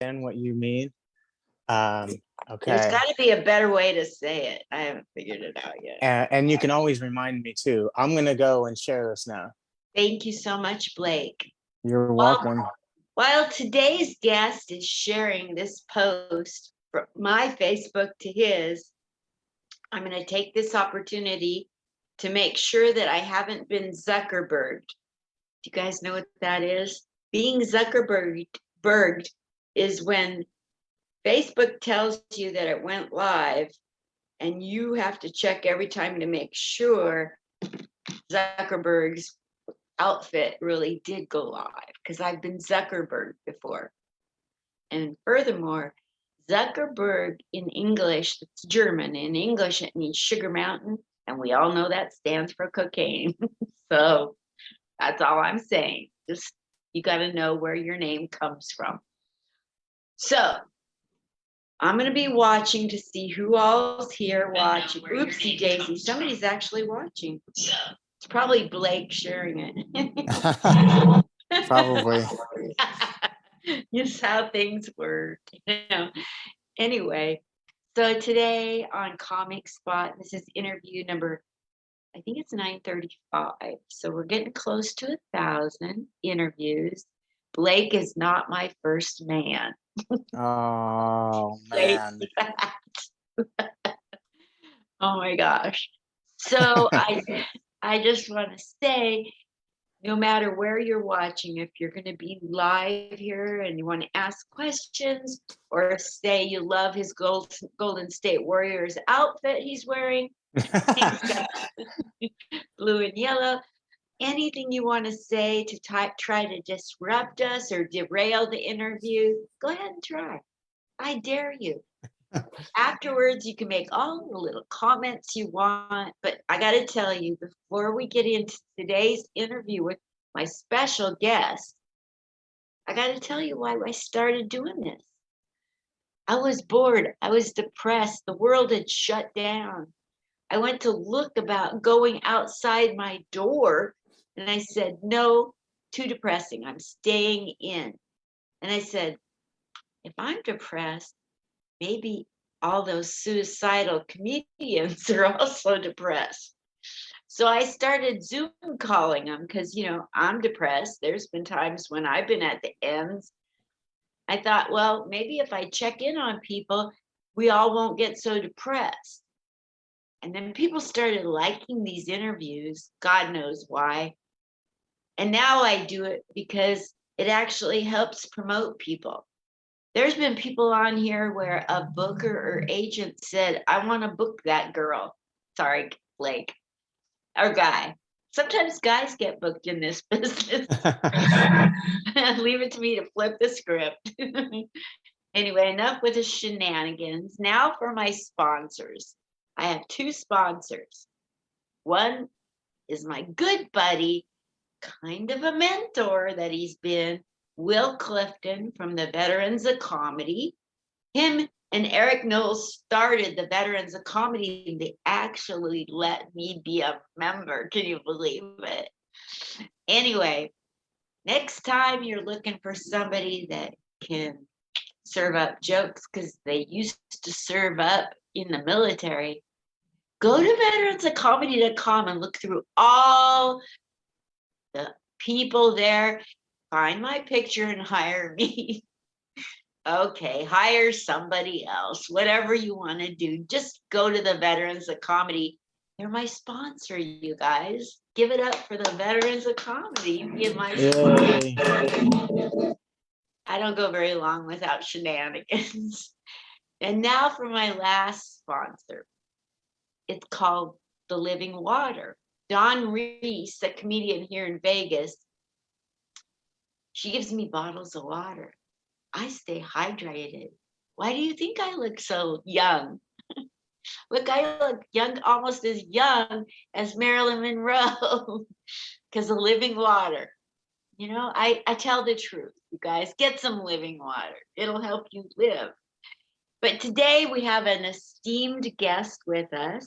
understand what you mean. Um, There's okay. got to be a better way to say it. I haven't figured it out yet. And you can always remind me too. I'm gonna go and share this now. Thank you so much, Blake. You're While, welcome. while today's guest is sharing this post from my Facebook to his, I'm going to take this opportunity to make sure that I haven't been Zuckerberged. Do you guys know what that is? Being Zuckerberged is when Facebook tells you that it went live and you have to check every time to make sure Zuckerberg's outfit really did go live, because I've been Zuckerberg before. And furthermore, Zuckerberg in English, it's German. In English, it means sugar mountain. And we all know that stands for cocaine. So that's all I'm saying. Just, you got to know where your name comes from. So I'm going to be watching to see who all's here watching. Oopsie daisy. Somebody's actually watching. It's probably Blake sharing it. Probably. Just how things work. Anyway, so today on Comic Spot, this is interview number, I think it's 935. So we're getting close to 1,000 interviews. Blake is not my first man. Oh man. Oh my gosh. So I just want to say, no matter where you're watching, if you're going to be live here and you want to ask questions or say you love his Golden State Warriors outfit he's wearing, blue and yellow, anything you want to say to try to disrupt us or derail the interview, go ahead and try. I dare you. Afterwards, you can make all the little comments you want, but I got to tell you, before we get into today's interview with my special guest, I got to tell you why I started doing this. I was bored. I was depressed. The world had shut down. I went to look about going outside my door, and I said, no, too depressing. I'm staying in. And I said, if I'm depressed, maybe all those suicidal comedians are also depressed. So I started Zoom calling them because, I'm depressed. There's been times when I've been at the ends. I thought, well, maybe if I check in on people, we all won't get so depressed. And then people started liking these interviews. God knows why. And now I do it because it actually helps promote people. There's been people on here where a booker or agent said, I want to book that girl. Sorry, Blake. Or guy. Sometimes guys get booked in this business. Leave it to me to flip the script. Anyway, enough with the shenanigans. Now for my sponsors. I have 2 sponsors. One is my good buddy, kind of a mentor that he's been, Will Clifton from the Veterans of Comedy. Him and Eric Knowles started the Veterans of Comedy, and they actually let me be a member. Can you believe it? Anyway, next time you're looking for somebody that can serve up jokes, because they used to serve up in the military, go to veteransofcomedy.com and look through all the people there. Find my picture and hire me. Okay, hire somebody else, whatever you want to do. Just go to the Veterans of Comedy. They're my sponsor, you guys. Give it up for the Veterans of Comedy. Being my sponsor. I don't go very long without shenanigans. And now for my last sponsor. It's called The Living Water. Dawn Reese, a comedian here in Vegas, she gives me bottles of water. I stay hydrated. Why do you think I look so young? Look, I look young, almost as young as Marilyn Monroe, because of living water. I tell the truth, you guys. Get some living water. It'll help you live. But today we have an esteemed guest with us.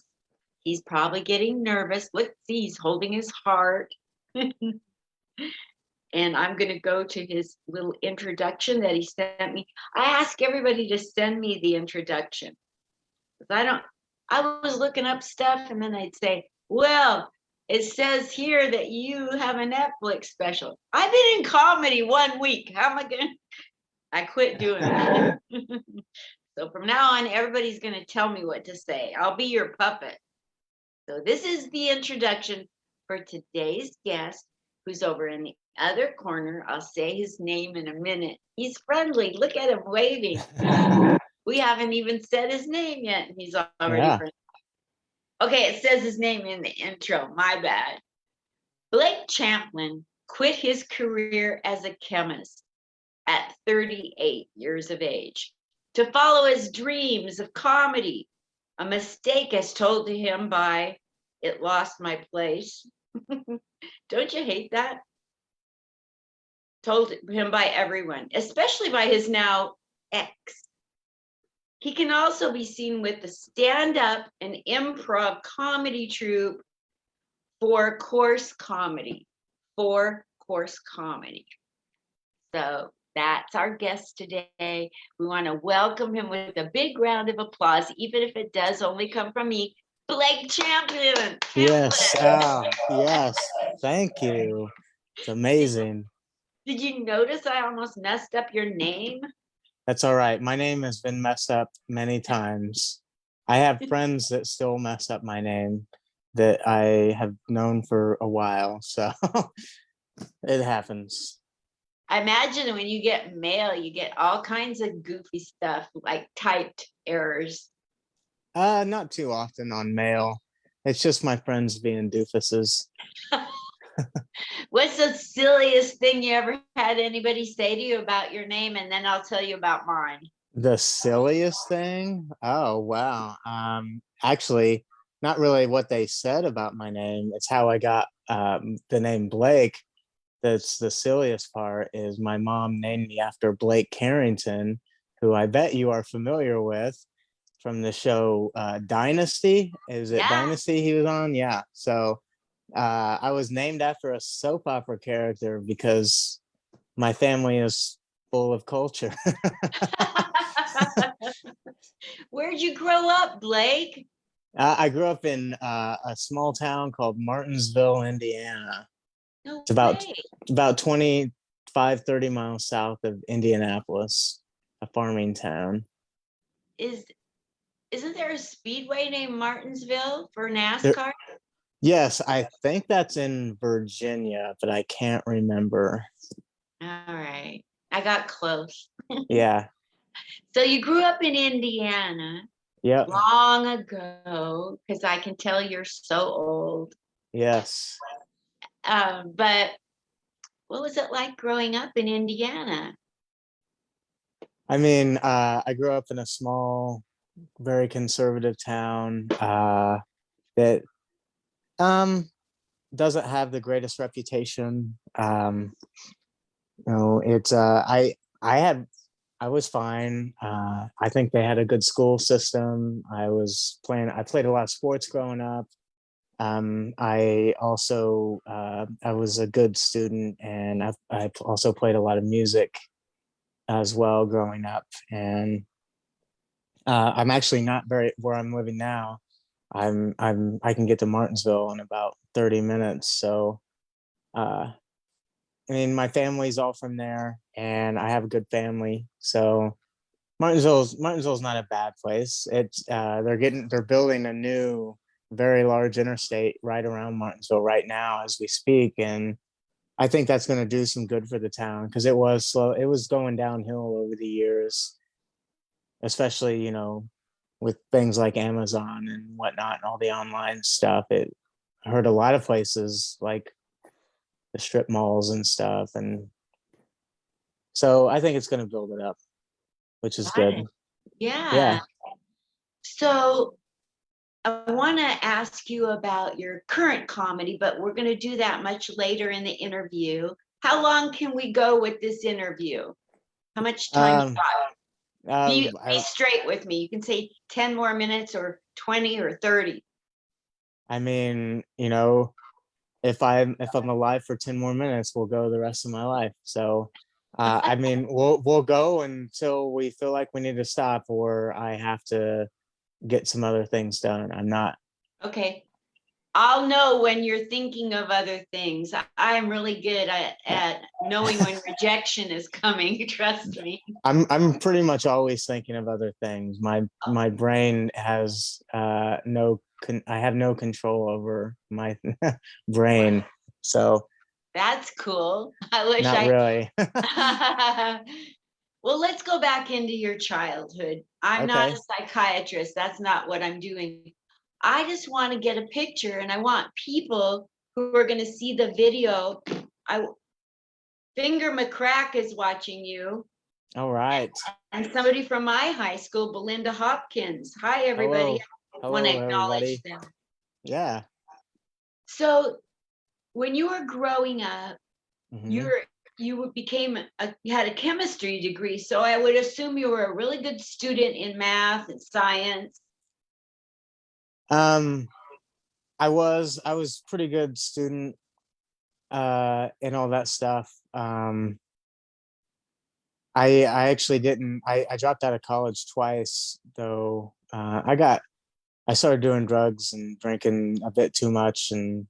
He's probably getting nervous. Let's see, he's holding his heart. and I'm going to go to his little introduction that he sent me. I ask everybody to send me the introduction. 'Cause I was looking up stuff and then I'd say, well, it says here that you have a Netflix special. I've been in comedy 1 week. How am I going to? I quit doing that. So from now on, everybody's going to tell me what to say. I'll be your puppet. So this is the introduction for today's guest, who's over in the other corner. I'll say his name in a minute. He's friendly. Look at him waving. We haven't even said his name yet, and he's already Yeah. friendly. Okay, it says his name in the intro. My bad. Blake Champlin quit his career as a chemist at 38 years of age to follow his dreams of comedy. A mistake as told to him by It Lost My Place. Don't you hate that? Told him by everyone, especially by his now ex. He can also be seen with the stand-up and improv comedy troupe Four Course Comedy. Four Course Comedy. So that's our guest today. We want to welcome him with a big round of applause, even if it does only come from me, Blake Champlin. Yes. Yes. Thank you. It's amazing. Did you notice I almost messed up your name? That's all right. My name has been messed up many times. I have friends that still mess up my name that I have known for a while. So it happens. I imagine when you get mail, you get all kinds of goofy stuff like typed errors. Not too often on mail. It's just my friends being doofuses. What's the silliest thing you ever had anybody say to you about your name? And then I'll tell you about mine. The silliest thing? Oh, wow. Actually, not really what they said about my name. It's how I got the name Blake. That's the silliest part is my mom named me after Blake Carrington, who I bet you are familiar with from the show Dynasty. Is it Yeah. Dynasty he was on? Yeah. So I was named after a soap opera character because my family is full of culture. Where'd you grow up, Blake? I grew up in a small town called Martinsville, Indiana. No It's way. about 25, 30 miles south of Indianapolis, a farming town. Isn't there a speedway named Martinsville for There, NASCAR? yes, I think that's in Virginia, but I can't remember. All right. I got close. Yeah. So you grew up in Indiana Yep. long ago, because I can tell you're so old. Yes. But what was it like growing up in Indiana? I mean, I grew up in a small, very conservative town that doesn't have the greatest reputation. It's I was fine. I think they had a good school system. I played a lot of sports growing up. I also I was a good student, and I also played a lot of music as well growing up. And I'm actually not very where I'm living now. I can get to Martinsville in about 30 minutes. So uh, I mean, my family's all from there, and I have a good family. So Martinsville's not a bad place. It's they're building a new, very large interstate right around Martinsville right now as we speak, and I think that's going to do some good for the town because it was slow. It was going downhill over the years, especially with things like Amazon and whatnot and all the online stuff. It hurt a lot of places like the strip malls and stuff, and so I think it's going to build it up, which is Got good. it. Yeah. Yeah. So I want to ask you about your current comedy, but we're going to do that much later in the interview. How long can we go with this interview? How much time you got? Be straight with me. You can say 10 more minutes or 20 or 30. I mean, if I'm alive for 10 more minutes, we'll go the rest of my life. So I mean, we'll go until we feel like we need to stop, or I have to get some other things done. I'm not. Okay. I'll know when you're thinking of other things. I'm really good at knowing when rejection is coming. Trust me. I'm pretty much always thinking of other things. My brain has I have no control over my brain. So That's cool. I wish not really. I. Well, let's go back into your childhood. I'm not a Okay. psychiatrist. That's not what I'm doing. I just want to get a picture and I want people who are going to see the video. I Finger McCrack is watching you, All right. and somebody from my high school, Belinda Hopkins. Hi, everybody. Hello. I want to Hello, acknowledge everybody. them. Yeah. So, when you were growing up, you Hmm. were you had a chemistry degree, so I would assume you were a really good student in math and science. Um, I was pretty good student and all that stuff. I actually didn't I dropped out of college twice though. I started doing drugs and drinking a bit too much, and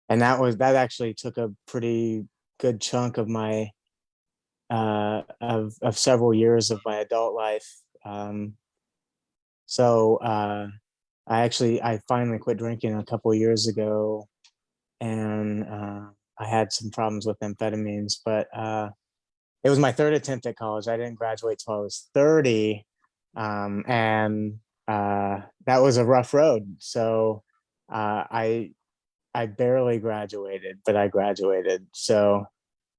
that actually took a pretty good chunk of my of several years of my adult life. So I finally quit drinking a couple years ago, and I had some problems with amphetamines, but it was my third attempt at college. I didn't graduate till I was 30, and that was a rough road. So I barely graduated, but I graduated. So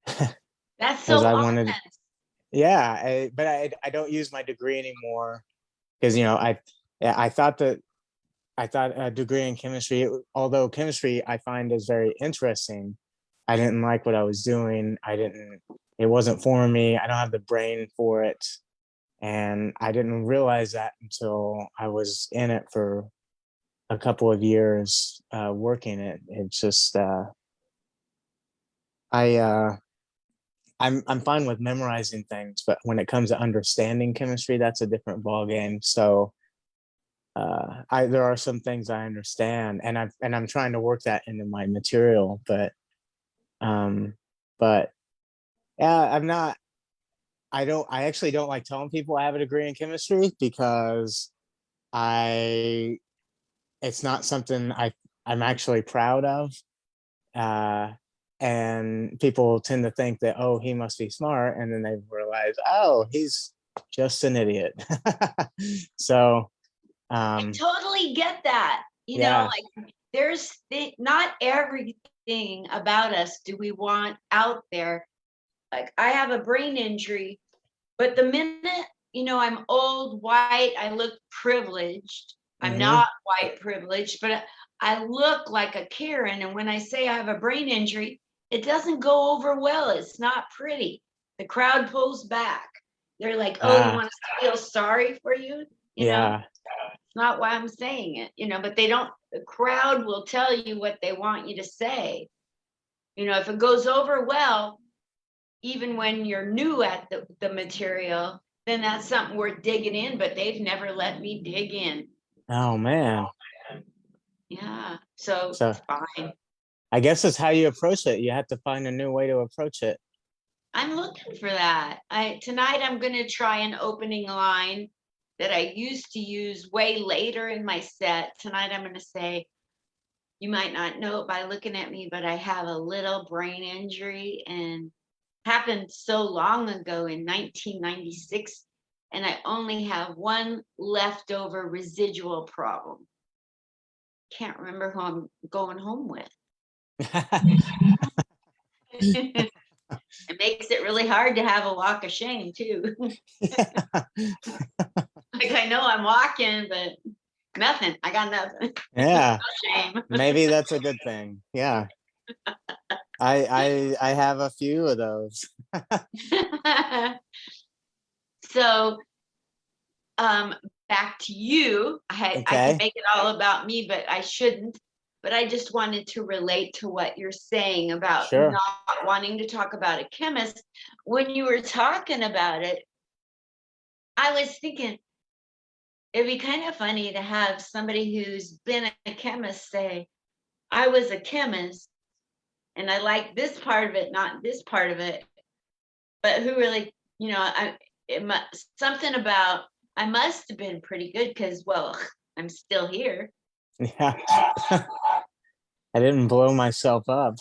That's because so I awesome. wanted, yeah, but I don't use my degree anymore because yeah, I thought a degree in chemistry, although chemistry I find is very interesting, I didn't like what I was doing. It wasn't for me. I don't have the brain for it. And I didn't realize that until I was in it for a couple of years working it. It's just, I, uh, I'm fine with memorizing things, but when it comes to understanding chemistry, that's a different ball game. So, there are some things I understand, and I'm trying to work that into my material, um, but yeah, I actually don't like telling people I have a degree in chemistry because I, it's not something I'm actually proud of. Uh, and people tend to think that, oh, he must be smart. And then they realize, oh, he's just an idiot. So, I um, totally get that. yeah. Like not everything about us do we want out there. Like I have a brain injury, but the minute, I'm old, white, I look privileged. I'm Hmm. not white privileged, but I look like a Karen. And when I say I have a brain injury, it doesn't go over well. It's not pretty. The crowd pulls back. They're like, oh, you Ah, want us to feel sorry for you? yeah. It's not why I'm saying it, but they don't, the crowd will tell you what they want you to say. If it goes over well, even when you're new at the material, then that's something worth digging in, but they've never let me dig in. Oh man. Yeah, so So it's fine. I guess it's how you approach it. You have to find a new way to approach it. I'm looking for that. Tonight I'm going to try an opening line that I used to use way later in my set. Tonight I'm going to say, you might not know it by looking at me, but I have a little brain injury and happened so long ago in 1996, and I only have one leftover residual problem. Can't remember who I'm going home with. It makes it really hard to have a walk of shame too. Like I know I'm walking, but nothing. I got nothing. Yeah, Shame. maybe that's a good thing. Yeah. I have a few of those. So um back to you. I can Okay. make it all about me, but I shouldn't. but I just wanted to relate to what you're saying about Sure. not wanting to talk about a chemist. When you were talking about it, I was thinking it'd be kind of funny to have somebody who's been a chemist say, I was a chemist and I like this part of it, not this part of it. But who really, something about I must have been pretty good because, well, I'm still here. Yeah. I didn't blow myself up.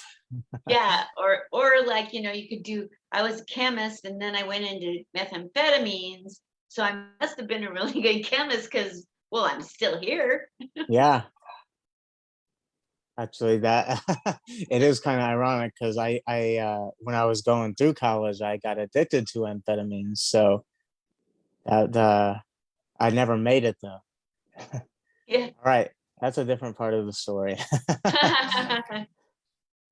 Yeah, or like, you could do I was a chemist and then I went into methamphetamines, so I must have been a really good chemist because, well, I'm still here. Yeah. Actually, that it is kind of ironic because when I was going through college, I got addicted to amphetamines. So that I never made it though. Yeah. All right, that's a different part of the story.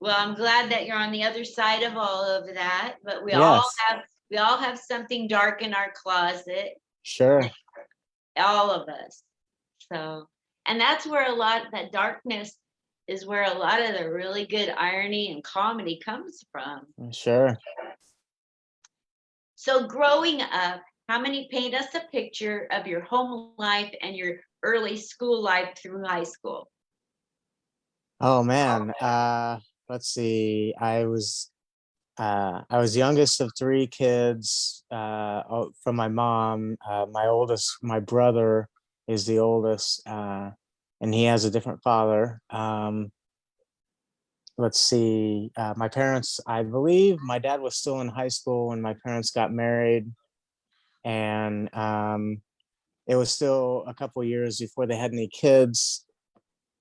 Well, I'm glad that you're on the other side of all of that, but Yes, we all have something dark in our closet, sure, all of us. So, and that's where a lot that darkness is where a lot of the really good irony and comedy comes from. sure. So, growing up, how many paint us a picture of your home life and your early school life through high school? Oh man, let's see. I was youngest of three kids from my mom. My brother is the oldest, and he has a different father. Let's see. My parents, I believe my dad was still in high school when my parents got married, and it was still a couple years before they had any kids.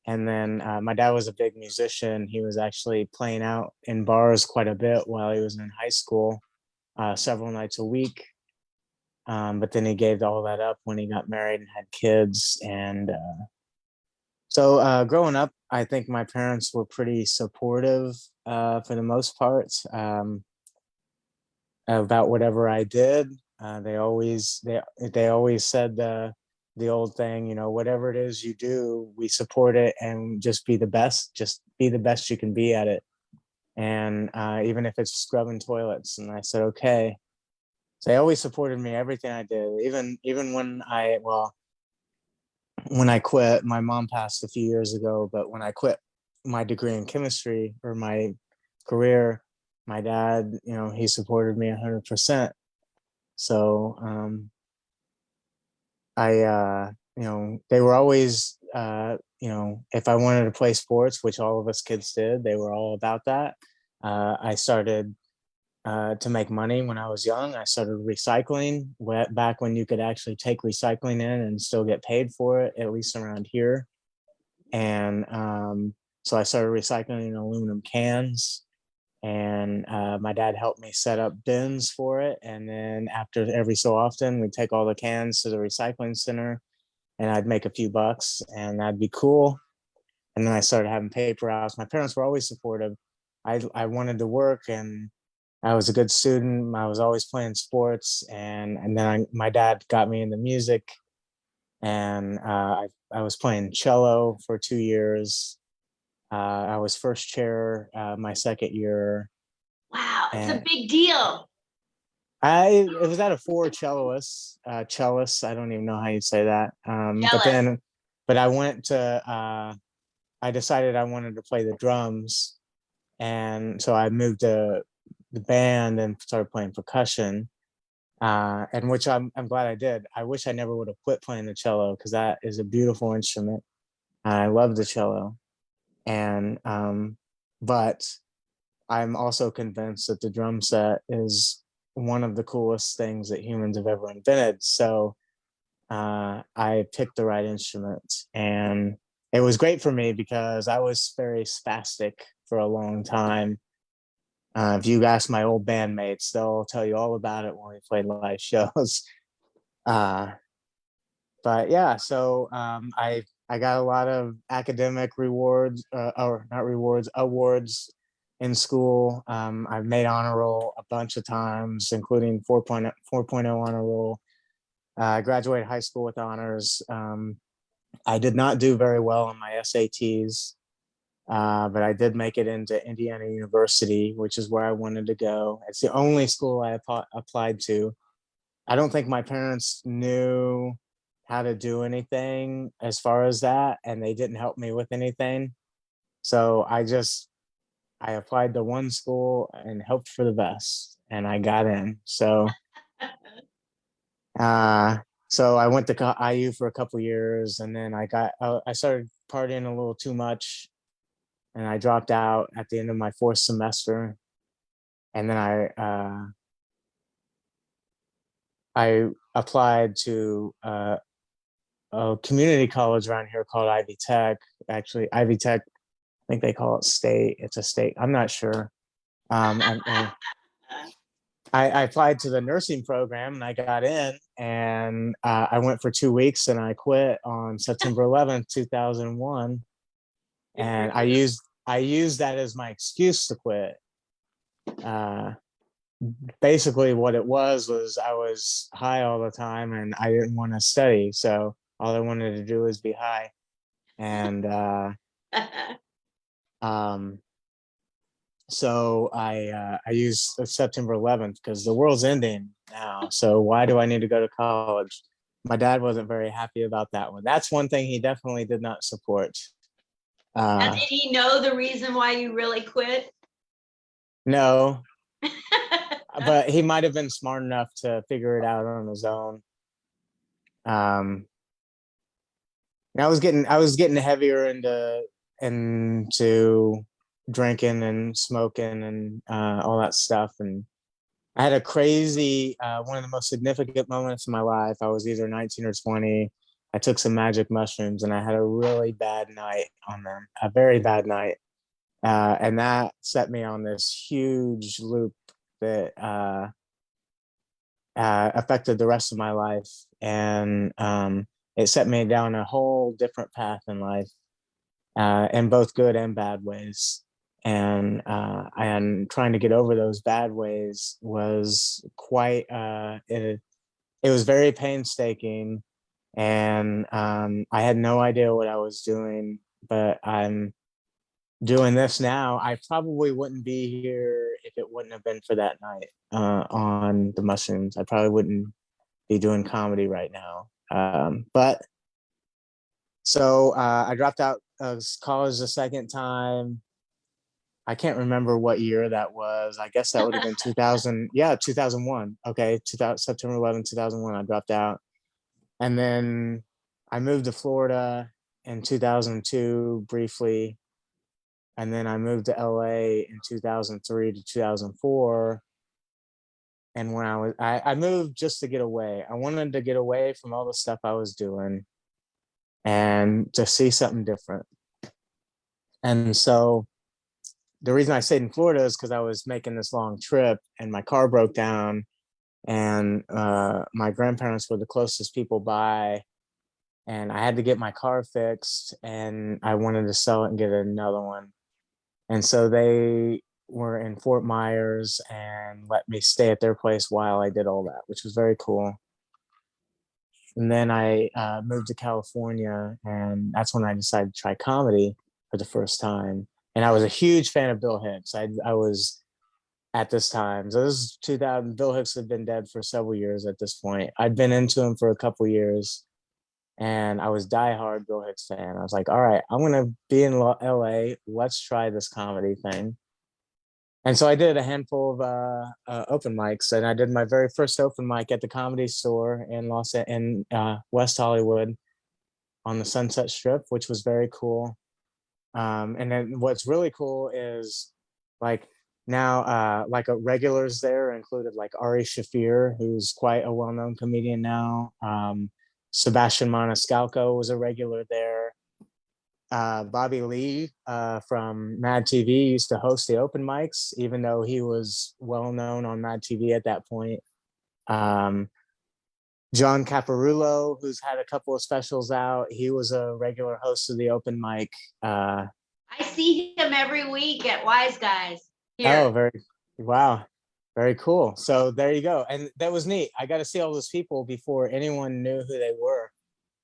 And then my dad was a big musician. He was actually playing out in bars quite a bit while he was in high school, several nights a week. But then he gave all that up when he got married and had kids. And growing up, I think my parents were pretty supportive for the most part about whatever I did. They always said the old thing, whatever it is you do, we support it and just be the best. Just be the best you can be at it. And even if it's scrubbing toilets, and I said okay. So they always supported me everything I did, even when I quit. My mom passed a few years ago, but when I quit my degree in chemistry or my career, my dad, he supported me 100%. So they were always, if I wanted to play sports, which all of us kids did, they were all about that. I started to make money when I was young. I started recycling back when you could actually take recycling in and still get paid for it, at least around here. And so I started recycling aluminum cans. And my dad helped me set up bins for it. And then after every so often, we'd take all the cans to the recycling center and I'd make a few bucks and that'd be cool. And then I started having paper routes. My parents were always supportive. I wanted to work and I was a good student. I was always playing sports, and then my dad got me into music, and I was playing cello for 2 years. I was first chair my second year, Wow, it's a and big deal. it was out of four cellists. I don't even know how you say that. Jealous. But I went to. I decided I wanted to play the drums, and so I moved to the band and started playing percussion. And which I'm glad I did. I wish I never would have quit playing the cello because that is a beautiful instrument. I love the cello, and but I'm also convinced that the drum set is one of the coolest things that humans have ever invented. So I picked the right instrument, and it was great for me because I was very spastic for a long time. If you ask my old bandmates, they'll tell you all about it when we played live shows. Uh, but yeah, so I got a lot of academic rewards, or not rewards, awards in school. I've made honor roll a bunch of times, including 4.0 honor roll. I graduated high school with honors. I did not do very well on my SATs. But I did make it into Indiana University, which is where I wanted to go. It's the only school I applied to. I don't think my parents knew how to do anything as far as that, and they didn't help me with anything. So I applied to one school and hoped for the best, and I got in. Uh, so I went to IU for a couple years, and then I started partying a little too much, and I dropped out at the end of my fourth semester. And then I applied to a community college around here called Ivy Tech. Actually, Ivy Tech, I think they call it state. It's a state. I'm not sure. And I applied to the nursing program and I got in, and I went for 2 weeks and I quit on September 11th, 2001. Good for And you. I used that as my excuse to quit. Uh, Basically what it was I was high all the time and I didn't want to study. So all I wanted to do was be high. And um, so I used September 11th because the world's ending now. So why do I need to go to college? My dad wasn't very happy about that one. That's one thing he definitely did not support. Now, Uh, did he know the reason why you really quit? no, but he might have been smart enough to figure it out on his own. Um, and I was getting heavier into drinking and smoking and all that stuff. And I had a crazy one of the most significant moments in my life. I was either 19 or 20. I took some magic mushrooms and I had a really bad night on them, a very bad night. And that set me on this huge loop that affected the rest of my life. And it set me down a whole different path in life, in both good and bad ways. And trying to get over those bad ways was it was very painstaking. And I had no idea what I was doing, but I'm doing this now. I probably wouldn't be here if it wouldn't have been for that night on the mushrooms. I probably wouldn't be doing comedy right now. But so I dropped out of college the second time. I can't remember what year that was. I guess that would have been 2000. Yeah, 2001. Okay, 2000, September 11th, 2001. I dropped out. And then I moved to Florida in 2002 briefly. And then I moved to LA in 2003 to 2004. And when I moved just to get away. I wanted to get away from all the stuff I was doing and to see something different. And so the reason I stayed in Florida is because I was making this long trip and my car broke down, and my grandparents were the closest people by, and I had to get my car fixed, and I wanted to sell it and get another one. And so they were in Fort Myers and let me stay at their place while I did all that, which was very cool. And then I moved to California, and that's when I decided to try comedy for the first time. And I was a huge fan of Bill Hicks. I was at this time. So this is 2000. Bill Hicks had been dead for several years at this point. I'd been into him for a couple years, and I was diehard Bill Hicks fan. I was like, all right, I'm gonna be in LA. Let's try this comedy thing. And so I did a handful of open mics, and I did my very first open mic at the Comedy Store in West Hollywood on the Sunset Strip, which was very cool. And then what's really cool is like now, regulars there included like Ari Shafir, who's quite a well-known comedian now. Sebastian Maniscalco was a regular there. Bobby Lee from Mad TV used to host the open mics, even though he was well known on Mad TV at that point. Um, John Caparulo, who's had a couple of specials out, he was a regular host of the open mic. I see him every week at Wise Guys Oh, here. wow, very cool. So there you go. And that was neat. I got to see all those people before anyone knew who they were.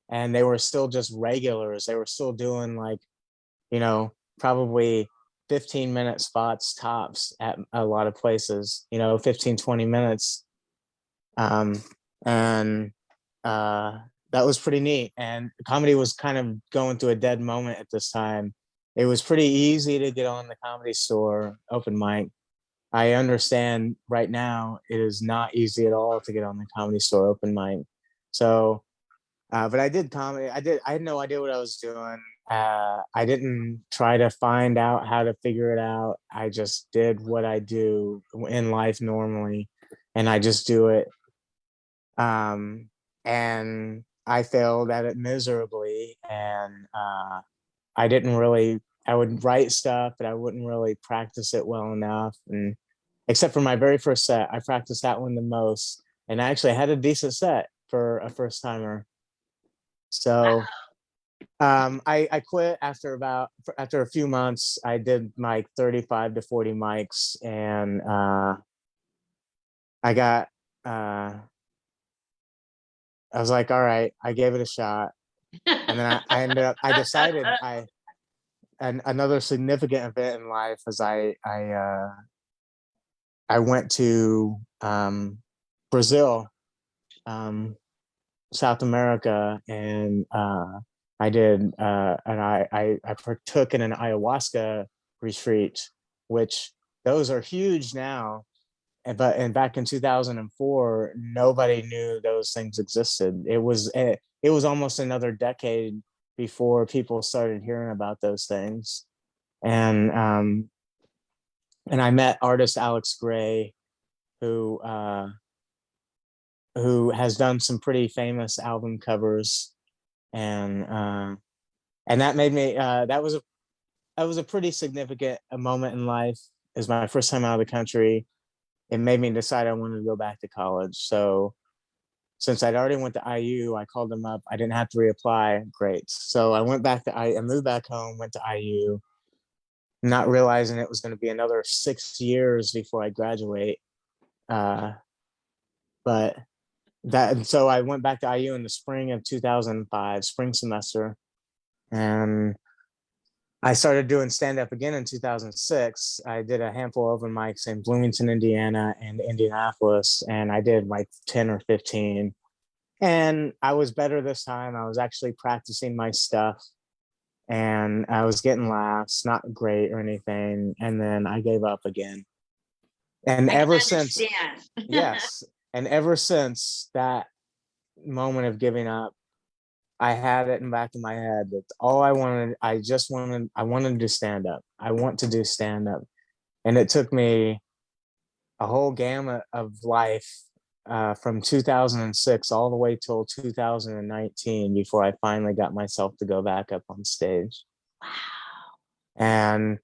And they were still just regulars. They were still doing like, you know, probably 15-minute spots tops at a lot of places, 15, 20 minutes. Um, and uh, that was pretty neat. And comedy was kind of going through a dead moment at this time. It was pretty easy to get on the Comedy Store open mic. I understand right now it is not easy at all to get on the Comedy Store open mic. So, but I did comedy. I had no idea what I was doing. I didn't try to find out how to figure it out. I just did what I do in life normally, and I just do it. And I failed at it miserably. And I didn't really, I would write stuff, but I wouldn't really practice it well enough. And except for my very first set, I practiced that one the most. And I actually had a decent set for a first timer. So I quit after a few months. I did like 35 to 40 mics, and I got uh I was like, all right, I gave it a shot. And then I ended up I decided I and another significant event in life is I went to Brazil, um, South America, and I did and I partook in an ayahuasca retreat, which those are huge now. And back in 2004, nobody knew those things existed. It was almost another decade before people started hearing about those things. And and I met artist Alex Gray, who uh, who has done some pretty famous album covers, and that made me that was a pretty significant moment in life. It was my first time out of the country. It made me decide I wanted to go back to college. So since I'd already went to IU, I called them up. I didn't have to reapply. Great. So I went back to I moved back home, went to IU, not realizing it was going to be another 6 years before I graduate. Uh, but so I went back to IU in the spring of 2005, spring semester, and I started doing stand up again in 2006. I did a handful of open mics in Bloomington, Indiana, and Indianapolis, and I did like 10 or 15. And I was better this time. I was actually practicing my stuff, and I was getting laughs, not great or anything. And then I gave up again. And I can ever since, understand. yes, and ever since that moment of giving up, I had it in the back of my head that all I wanted, I wanted to stand up. I want to do stand up. And it took me a whole gamut of life from 2006 all the way till 2019 before I finally got myself to go back up on stage. Wow. And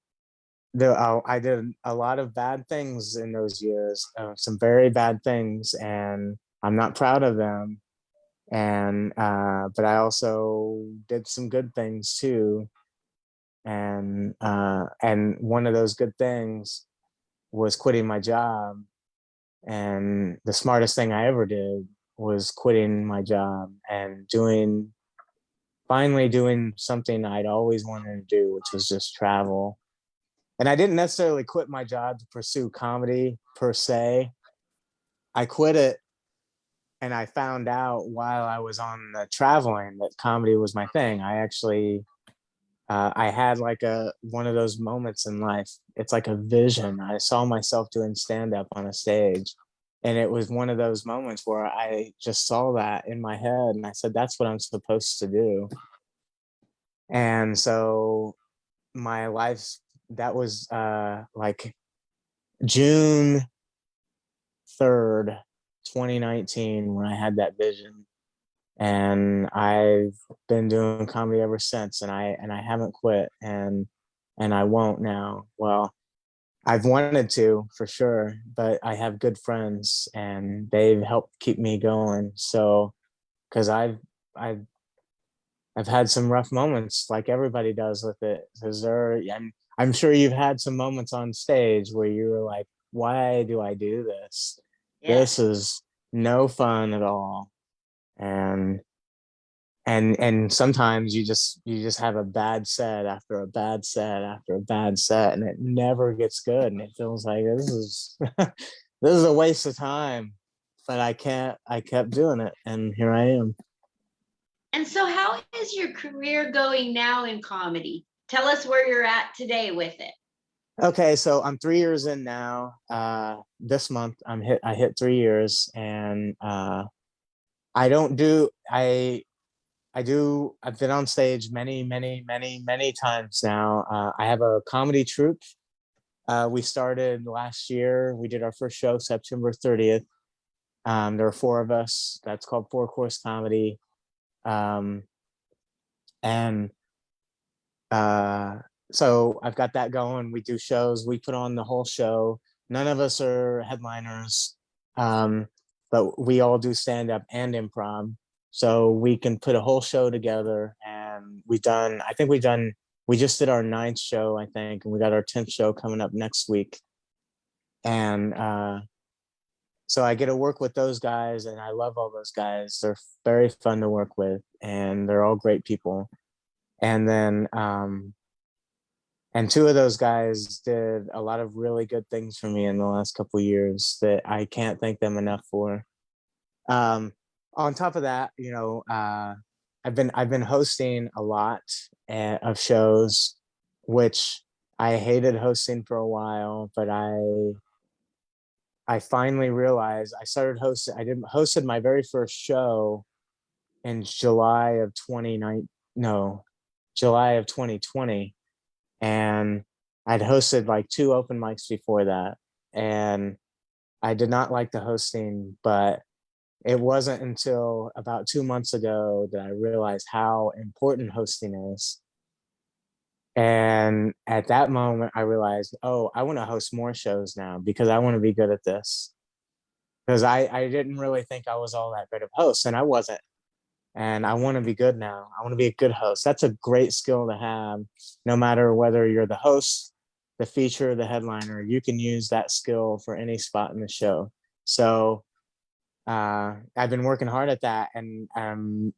I did a lot of bad things in those years, some very bad things, and I'm not proud of them. And but I also did some good things too. And one of those good things was quitting my job. And the smartest thing I ever did was quitting my job and finally doing something I'd always wanted to do, which was just travel. And I didn't necessarily quit my job to pursue comedy per se. I quit it, and I found out while I was on the traveling that comedy was my thing. I had like a one of those moments in life. It's like a vision. I saw myself doing stand up on a stage, and it was one of those moments where I just saw that in my head, and I said, "That's what I'm supposed to do." And so my life that was like June 3rd, 2019, when I had that vision. And I've been doing comedy ever since, and I haven't quit, and I won't now. Well, I've wanted to for sure, but I have good friends, and they've helped keep me going. So, because I've I've had some rough moments, like everybody does with it. Because I'm sure you've had some moments on stage where you were like, "Why do I do this? Yes. This is no fun at all." And and sometimes you just have a bad set after a bad set after a bad set, and it never gets good, and it feels like this is this is a waste of time. But I kept doing it, and here I am. And so, how is your career going now in comedy? Tell us where you're at today with it. Okay, so I'm 3 years in now. This month I hit 3 years, and I don't do I've been on stage many times now. I have a comedy troupe. We started last year. We did our first show September 30th. There are four of us. That's called Four Course Comedy. Um, and uh, so I've got that going. We do shows. We put on the whole show. None of us are headliners, um, but we all do stand up and improv. So we can put a whole show together. And I think we just did our ninth show, I think, and we got our 10th show coming up next week. And so I get to work with those guys, and I love all those guys. They're very fun to work with, and they're all great people. And then and two of those guys did a lot of really good things for me in the last couple of years that I can't thank them enough for. Um, on top of that, I've been hosting a lot of shows, which I hated hosting for a while, but I finally realized I started hosting. I did hosted my very first show in July of 29 no July of 2020, and I'd hosted like two open mics before that, and I did not like the hosting, but it wasn't until about 2 months ago that I realized how important hosting is. And at that moment, I realized, oh, I want to host more shows now because I want to be good at this. Because I didn't really think I was all that good of a host, and I wasn't. And I want to be good now. I want to be a good host. That's a great skill to have, no matter whether you're the host, the feature, the headliner. You can use that skill for any spot in the show. So I've been working hard at that, and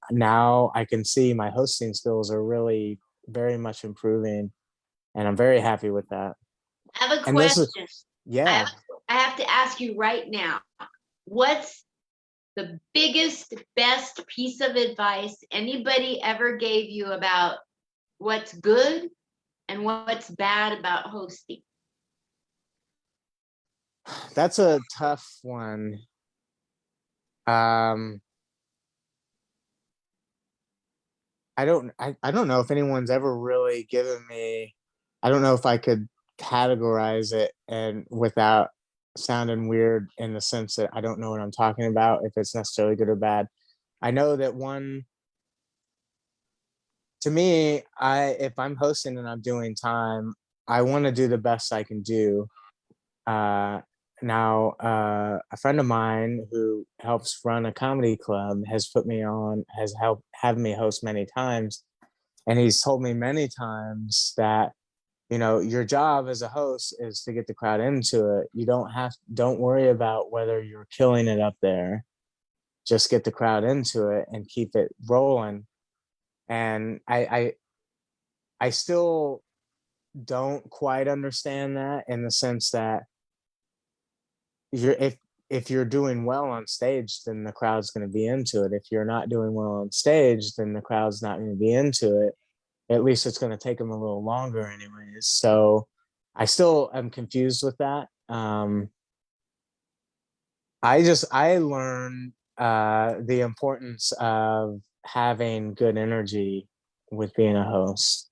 now I can see my hosting skills are really very much improving, and I'm very happy with that. I have a And this is, question. I have, yeah, I have to ask you right now. What's the biggest, best piece of advice anybody ever gave you about what's good and what's bad about hosting? that's a tough one. Um, I don't know if anyone's ever really given me, I don't know if I could categorize it and without sounding weird in the sense that I don't know what I'm talking about, if it's necessarily good or bad. I know that one, to me, I if I'm hosting and I'm doing time, I want to do the best I can do. Uh, a friend of mine who helps run a comedy club has helped have me host many times, and he's told me many times that your job as a host is to get the crowd into it. You don't worry about whether you're killing it up there. Just get the crowd into it and keep it rolling. And I still don't quite understand that, in the sense that you're if you're doing well on stage, then the crowd's going to be into it. If you're not doing well on stage, then the crowd's not going to be into it. At least it's going to take them a little longer anyways. So I still am confused with that. I learned the importance of having good energy with being a host,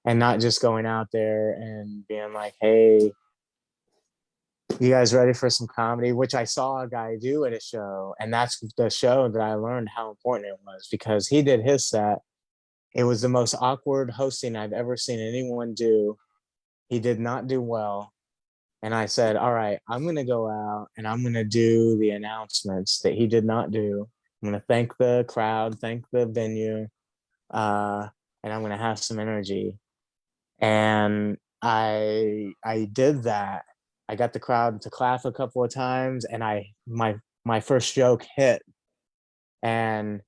and not just going out there and being like, hey, you guys ready for some comedy? Which I saw a guy do at a show, and that's the show that I learned how important it was, because he did his set. It was the most awkward hosting I've ever seen anyone do. He did not do well. And I said, all right, I'm going to go out and I'm going to do the announcements that he did not do. I'm going to thank the crowd, thank the venue, uh, and I'm going to have some energy. And I did that. I got the crowd to clap a couple of times, and my first joke hit, and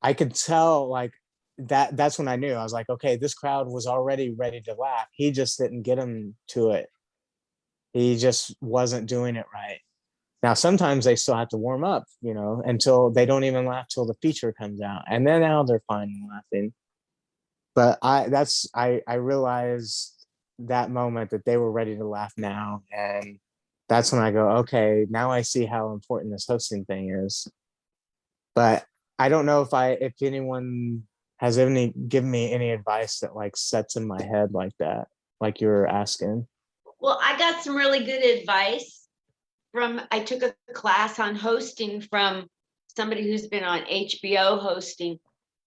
I could tell like that's when I knew. I was like, okay, this crowd was already ready to laugh. He just didn't get him to it. He just wasn't doing it right. Now, sometimes they still have to warm up, until they don't even laugh till the feature comes out. And then now they're fine laughing. But I realized that moment that they were ready to laugh now. And that's when I go, okay, now I see how important this hosting thing is. But I don't know if anyone has any given me any advice that like sets in my head like that, like you were asking. Well, I got some really good advice I took a class on hosting from somebody who's been on HBO hosting,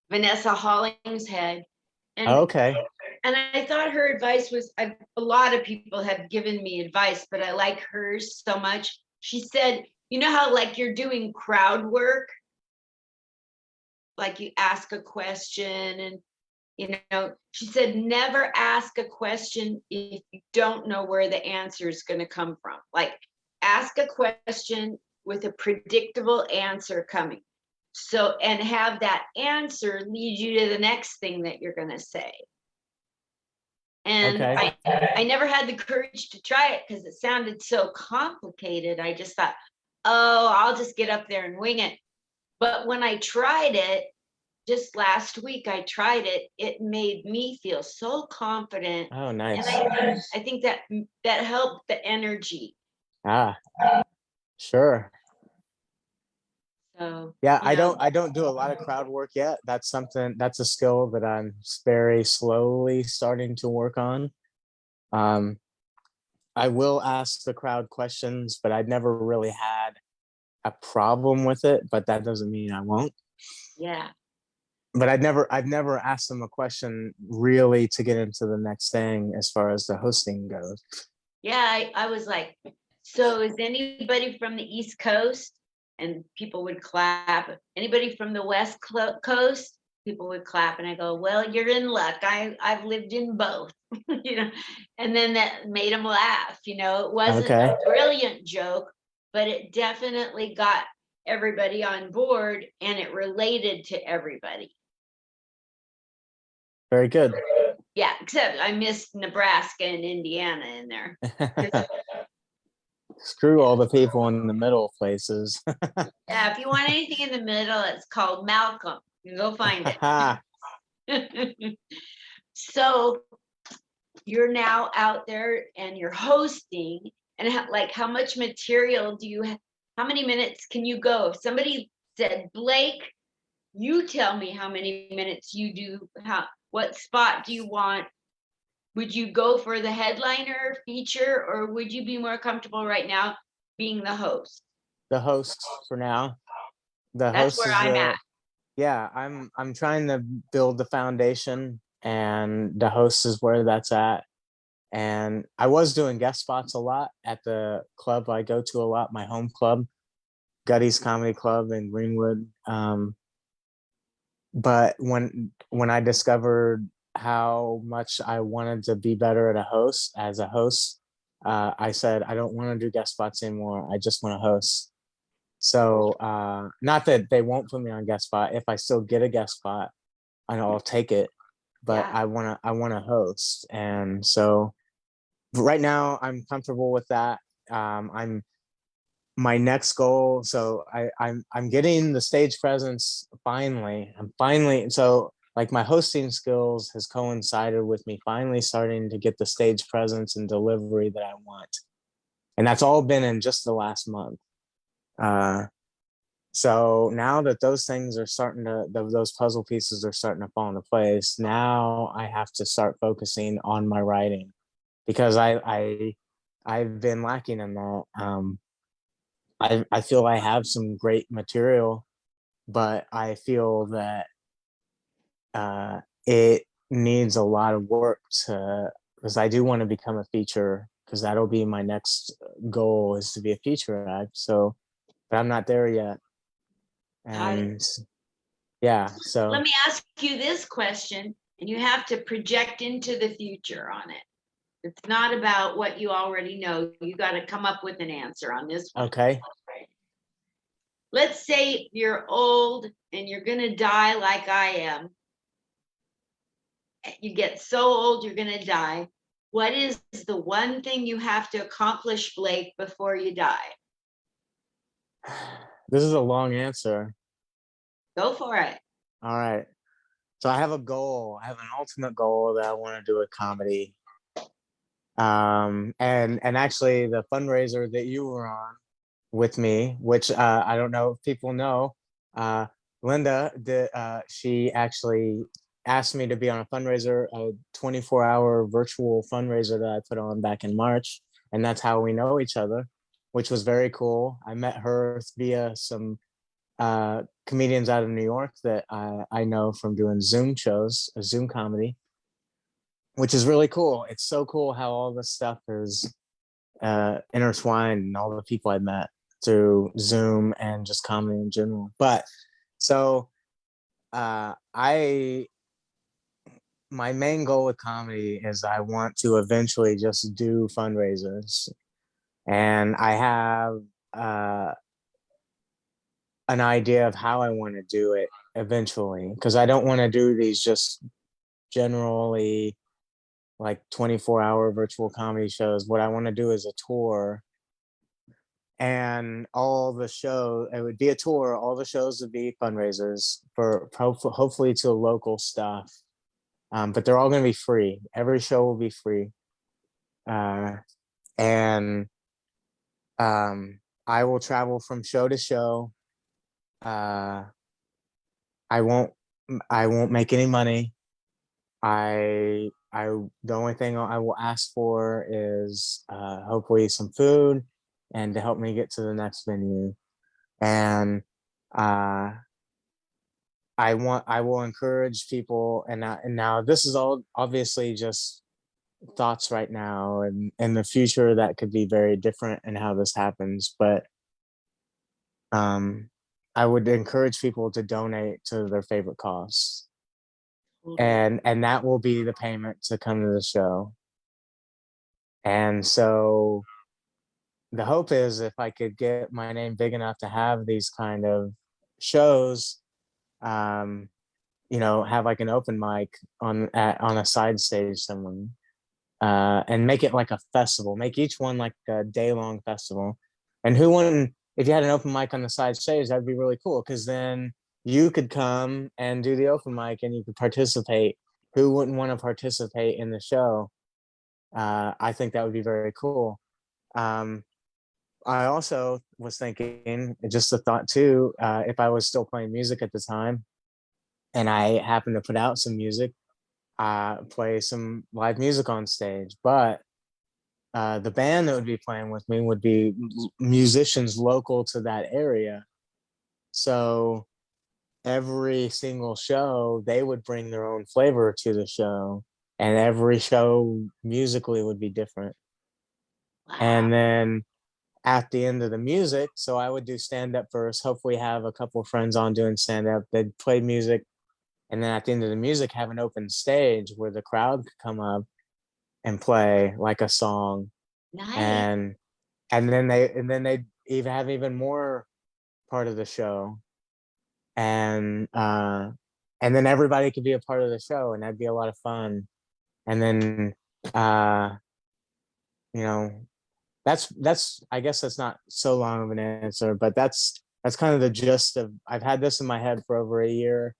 Vanessa Hollingshead. And Okay. and I thought her advice was, a lot of people have given me advice, but I like hers so much. She said, you know how like you're doing crowd work, like you ask a question and she said, never ask a question if you don't know where the answer is going to come from. Like, ask a question with a predictable answer coming. So, and have that answer lead you to the next thing that you're going to say. And Okay. I never had the courage to try it because it sounded so complicated. I just thought, oh, I'll just get up there and wing it. But when I tried it, just last week I tried it, it made me feel so confident. Oh, And nice. I think that helped the energy. Ah, sure. So, Yeah, I don't do a lot of crowd work yet. That's a skill that I'm very slowly starting to work on. Um, I will ask the crowd questions, but I've never really had a problem with it, but that doesn't mean I won't. yeah. But I've never asked them a question really to get into the next thing as far as the hosting goes. Yeah, I was like, so is anybody from the East Coast? And people would clap. Anybody from the West Coast? People would clap. And I go, well, you're in luck. I've lived in both, and then that made them laugh. It wasn't Okay, a brilliant joke, but it definitely got everybody on board and it related to everybody. very good. Yeah, except I missed Nebraska and Indiana in there. 'Cause Screw all the people in the middle places. yeah, if you want anything in the middle, it's called Malcolm. You can go find it. So you're now out there and you're hosting, and how much material do you have? How many minutes can you go? If somebody said, Blake, you tell me how many minutes you do, what spot do you want? Would you go for the headliner feature, or would you be more comfortable right now being the host? The host for now. The That's host where is I'm at. yeah, I'm trying to build the foundation, and the host is where that's at. And I was doing guest spots a lot at the club I go to a lot, my home club, Gutty's Comedy Club in Greenwood. But when I discovered how much I wanted to be better at a host, I said I don't want to do guest spots anymore. I just want to host. So not that they won't put me on guest spot. If I still get a guest spot, I know I'll take it. But Yeah. I wanna host. And so right now I'm comfortable with that. I'm my next goal. So I'm getting the stage presence finally. I'm finally so like my hosting skills has coincided with me finally starting to get the stage presence and delivery that I want. And that's all been in just the last month. Uh, so now that those things are starting to, those puzzle pieces are starting to fall into place, now I have to start focusing on my writing because I've been lacking in that. I feel I have some great material, but I feel that it needs a lot of work to because I do want to become a feature because that'll be my next goal is to be a feature act. So, but I'm not there yet, Got it. and yeah, Let so me ask you this question, and you have to project into the future on it. It's not about what you already know. You got to come up with an answer on this one. okay, let's say you're old and you're going to die like I am. You get so old, you're going to die. What is the one thing you have to accomplish, Blake, before you die? This is a long answer. Go for it. All right. So I have a goal. I have an ultimate goal that I want to do with comedy. And actually the fundraiser that you were on with me, which I don't know if people know, uh, Linda, she actually asked me to be on a fundraiser, a 24-hour virtual fundraiser that I put on back in March. And that's how we know each other, which was very cool. I met her via some comedians out of New York that I know from doing Zoom shows, a Zoom comedy, which is really cool. It's so cool how all this stuff is intertwined and all the people I met through Zoom and just comedy in general. But so I my main goal with comedy is I want to eventually just do fundraisers, and I have uh, an idea of how I want to do it eventually, because I don't want to do these just generally like 24-hour virtual comedy shows. What I want to do is a tour, and all the show it would be a tour. All the shows would be fundraisers for hopefully to local stuff, but they're all going to be free. Every show will be free, and I will travel from show to show. uh, I won't I won't make any money. I the only thing I will ask for is hopefully some food and to help me get to the next venue. And uh, I will encourage people, and now this is all obviously just thoughts right now, and in the future that could be very different in how this happens. But um, I would encourage people to donate to their favorite cause, Totally. and that will be the payment to come to the show. And so the hope is if I could get my name big enough to have these kind of shows, um, have like an open mic on a side stage somewhere, and make it like a festival. Make each one like a day long festival. And who wouldn't? If you had an open mic on the side stage, that'd be really cool because then you could come and do the open mic and you could participate. Who wouldn't want to participate in the show? I think that would be very cool. Um, I also was thinking, just a thought too, if I was still playing music at the time and I happened to put out some music, play some live music on stage. But the band that would be playing with me would be musicians local to that area. So every single show, they would bring their own flavor to the show, and every show musically would be different. Wow. And then at the end of the music, so I would do stand up first, hopefully have a couple of friends on doing stand up. They'd play music, and then at the end of the music, have an open stage where the crowd could come up and play like a song, Nice. and then they even have even more part of the show, and then everybody could be a part of the show, and that'd be a lot of fun. And then uh you know that's I guess that's not so long of an answer, but that's kind of the gist of. I've had this in my head for over a year,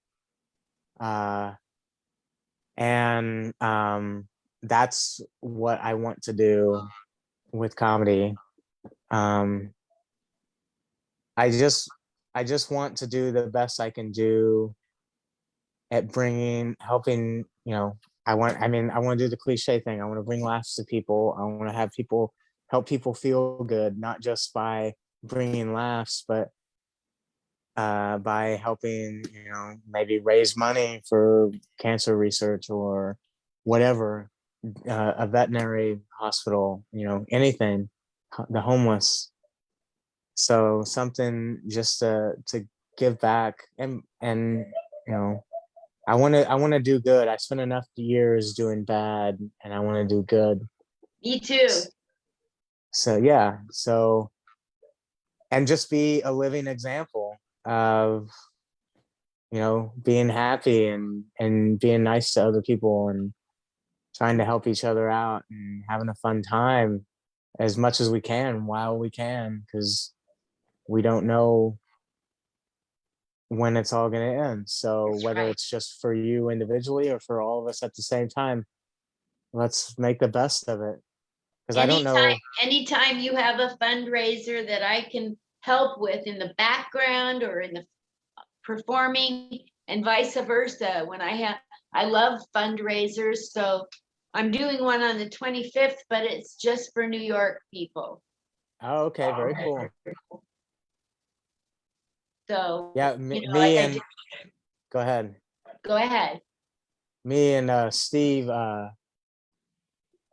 uh and that's what I want to do with comedy. um I just want to do the best I can do at helping. I want to do the cliche thing. I want to bring laughs to people. I want to have people help people feel good, not just by bringing laughs, but by helping, maybe raise money for cancer research or whatever, a veterinary hospital, anything, the homeless. So something just to give back, and you know I want to do good. I spent enough years doing bad, and I want to do good. Me too. So yeah, so and just be a living example of, being happy and being nice to other people and trying to help each other out and having a fun time as much as we can while we can, because we don't know when it's all going to end. So That's whether right. it's just for you individually or for all of us at the same time, let's make the best of it. Because I don't Anytime, know. anytime you have a fundraiser that I can help with in the background or in the performing and vice versa, I love fundraisers, so I'm doing one on the 25th, but it's just for New York people. Oh, okay, very cool. So, Yeah, me like I and did, go ahead. go ahead. Me and Steve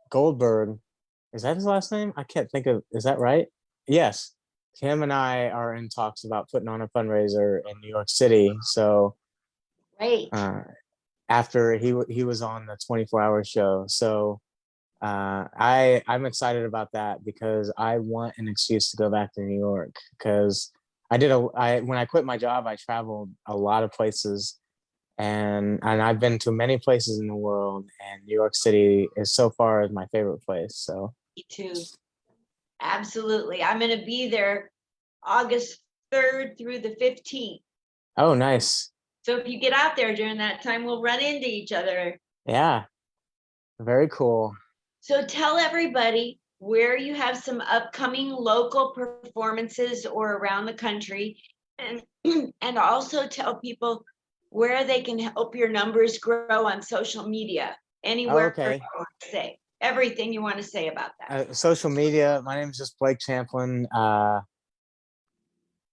Goldberg, is that his last name? I can't think of. Is that right? Yes. Him and I are in talks about putting on a fundraiser in New York City. So Great. uh, after he was on the 24-hour show, so I'm excited about that because I want an excuse to go back to New York, because I when I quit my job, I traveled a lot of places, and I've been to many places in the world, and New York City is so far is my favorite place. So, Me too. Absolutely. I'm going to be there August 3rd through the 15th. oh, nice. So if you get out there during that time, we'll run into each other. Yeah, very cool. So tell everybody where you have some upcoming local performances or around the country, and and also tell people where they can help your numbers grow on social media. Oh, Anywhere you okay. want to say, everything you want to say about that. Social media. My name is just Blake Champlin.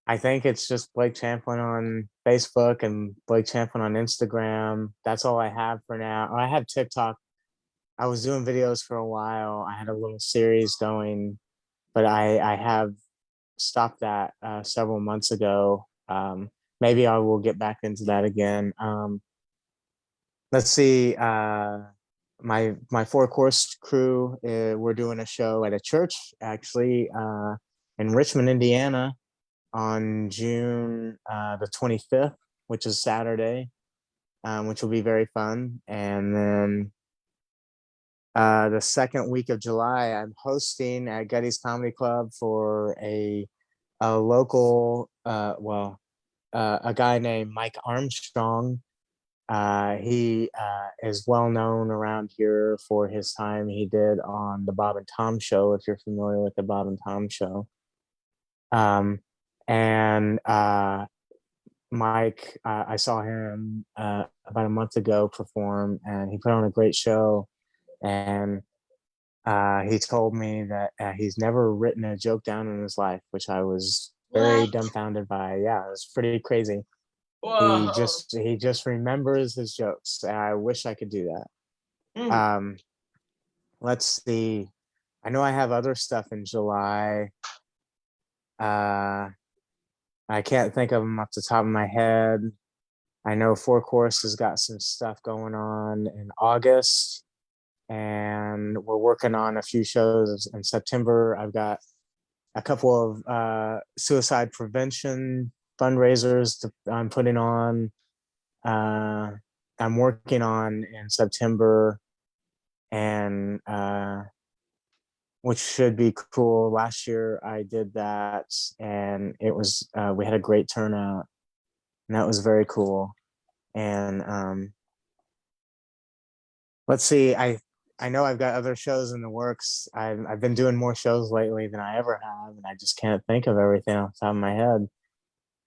I think it's just Blake Champlin on Facebook and Blake Champlin on Instagram. That's all I have for now. Oh, I have TikTok. I was doing videos for a while. I had a little series going, but I have stopped that several months ago. Maybe I will get back into that again. Let's see. My four course crew. We're doing a show at a church actually in Richmond, Indiana, on June the 25th, which is Saturday, which will be very fun. And then the second week of July, I'm hosting at Getty's Comedy Club for a local, a guy named Mike Armstrong. He is well known around here for his time he did on the Bob and Tom Show, if you're familiar with the Bob and Tom Show. Um, and Mike, I saw him about a month ago perform, and he put on a great show. And he told me that he's never written a joke down in his life, which I was very What? dumbfounded by. Yeah, it was pretty crazy. He Whoa. just he just remembers his jokes, and I wish I could do that. Mm. Let's see. I know I have other stuff in July. Uh, I can't think of them off the top of my head. I know Four Course has got some stuff going on in August, and we're working on a few shows in September. I've got a couple of suicide prevention fundraisers I'm putting on. Uh, I'm working on in September, and which should be cool. Last year I did that, and it was we had a great turnout, and that was very cool. And let's see, I know I've got other shows in the works. I've been doing more shows lately than I ever have, and I just can't think of everything off the top of my head.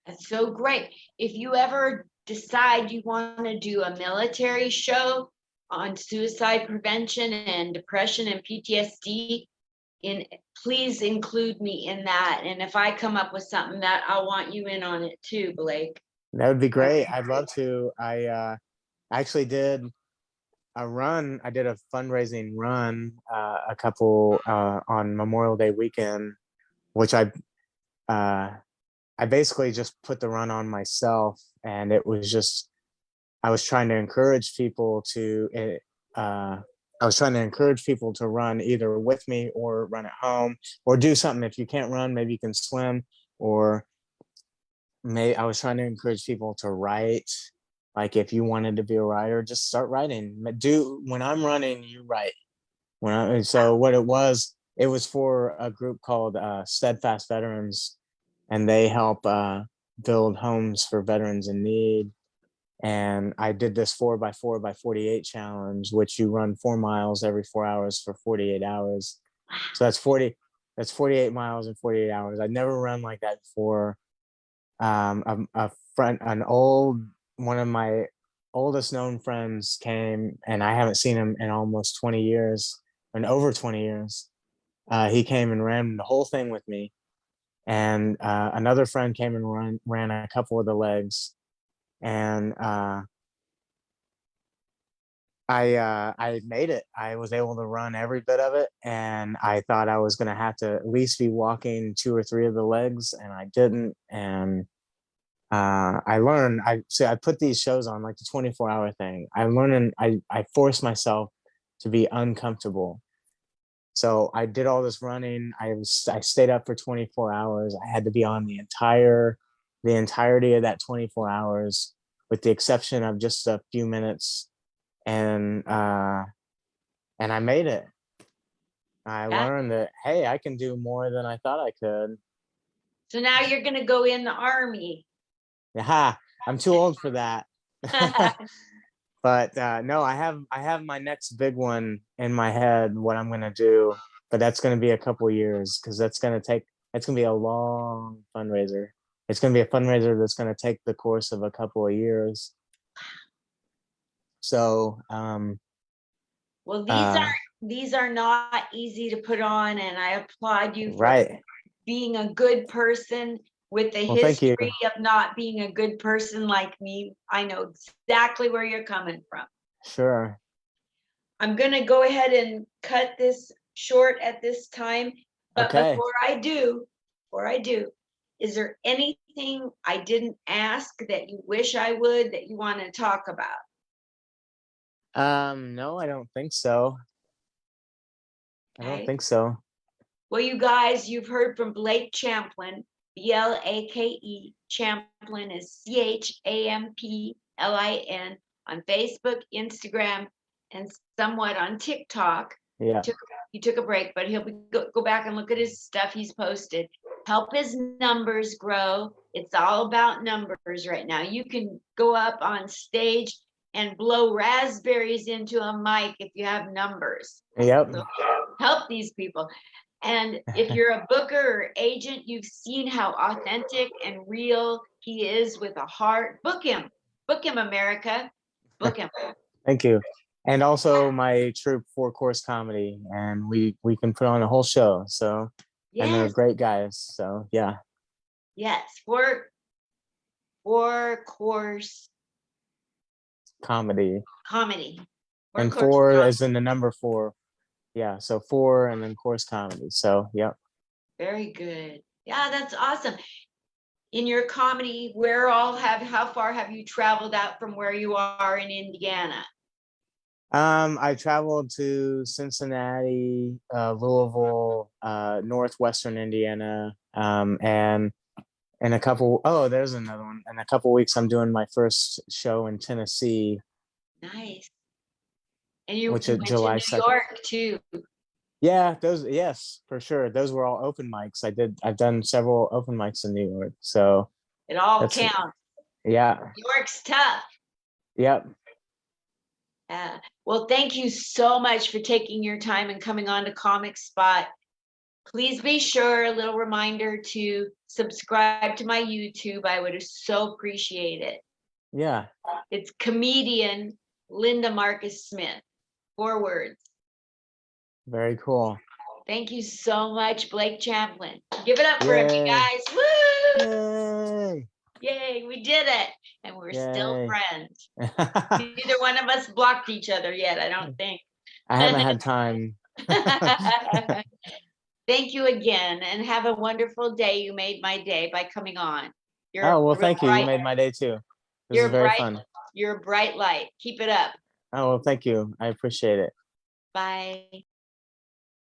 That's so great. If you ever decide you want to do a military show on suicide prevention and depression and PTSD, in please include me in that. And if I come up with something that I want you in on it too, Blake. That would be That would great. be I'd love great. to. I actually did a run. I did a fundraising run a couple on Memorial Day weekend, which uh, I basically just put the run on myself, and it was just I was trying to encourage people to. I was trying to encourage people to run either with me or run at home or do something. If you can't run, maybe you can swim. or I was trying to encourage people to write. Like if you wanted to be a writer, just start writing. When I'm running, you write. So what it was for a group called Steadfast Veterans, and they help build homes for veterans in need. And I did this 4x4x48 challenge, which you run 4 miles every 4 hours for 48 hours. So that's 48 miles in 48 hours. I'd never run like that before. A friend, one of my oldest known friends came, and I haven't seen him in almost 20 years, and over 20 years. He came and ran the whole thing with me. And another friend came and ran a couple of the legs. And I made it. I was able to run every bit of it, and I thought I was going to have to at least be walking 2 or 3 of the legs, and I didn't. And I learned. I put these shows on, like the 24-hour thing. I learned, and I forced myself to be uncomfortable. So I did all this running. I stayed up for 24 hours. I had to be on the entirety of that 24 hours, with the exception of just a few minutes. And I made it. I Yeah. learned that, hey, I can do more than I thought I could. So now you're going to go in the Army. Yeah, I'm too old for that. But no, I have my next big one in my head, what I'm gonna do, but that's gonna be a couple years, because that's gonna be a long fundraiser. It's gonna be a fundraiser that's gonna take the course of a couple of years. So Well, uh these are not easy to put on, and I applaud you for right. being a good person with a Well, thank you. history of not being a good person like me. I know exactly where you're coming from. Sure. I'm going to go ahead and cut this short at this time. But Okay. before I do, is there anything I didn't ask that you wish I would, that you want to talk about? No, I don't think so. I don't Okay. think so. Well, you guys, you've heard from Blake Champlin, Blake. Champlin is Champlin on Facebook, Instagram, and somewhat on TikTok. Yeah. He took a break, but go back and look at his stuff he's posted. Help his numbers grow. It's all about numbers right now. You can go up on stage and blow raspberries into a mic if you have numbers. Yep. So help these people. And if you're a booker or agent, you've seen how authentic and real he is with a heart. Book him. Book him, America. Book him. Thank you. And also my troupe, Four Course Comedy, and we can put on a whole show. So, and they're Yes, great guys. So yeah, yes. Four course comedy. comedy. Four And course four comedy. is in the number four. Yeah, so four and then course comedy. So yep. Very good. Yeah, that's awesome. In your comedy, how far have you traveled out from where you are in Indiana? I traveled to Cincinnati, Louisville, northwestern Indiana, and in a couple. Oh, there's another one. In a couple weeks, I'm doing my first show in Tennessee, Nice. And you which is went to July New 2nd. York too. Yeah, yes, for sure. Those were all open mics. I've done several open mics in New York. So It all that's counts. yeah, New York's tough. yep, Well, thank you so much for taking your time and coming on to Comic Spot. Please be sure, a little reminder to subscribe to my YouTube. I would so appreciate it. yeah. It's comedian Linda Marcus Smith. 4 words. Very cool. Thank you so much, Blake Champlin. Give it up for him, you Yay. guys. Woo! Yay. Yay, we did it. And we're still Yay. friends. Neither one of us blocked each other yet, I don't think. I haven't had time. Thank you again, and have a wonderful day. You made my day by coming on. You're Oh, well, a real thank you. You bright, made my day too. This is you're very bright, fun. you're a bright light. Keep it up. Oh, well, thank you. I appreciate it. Bye.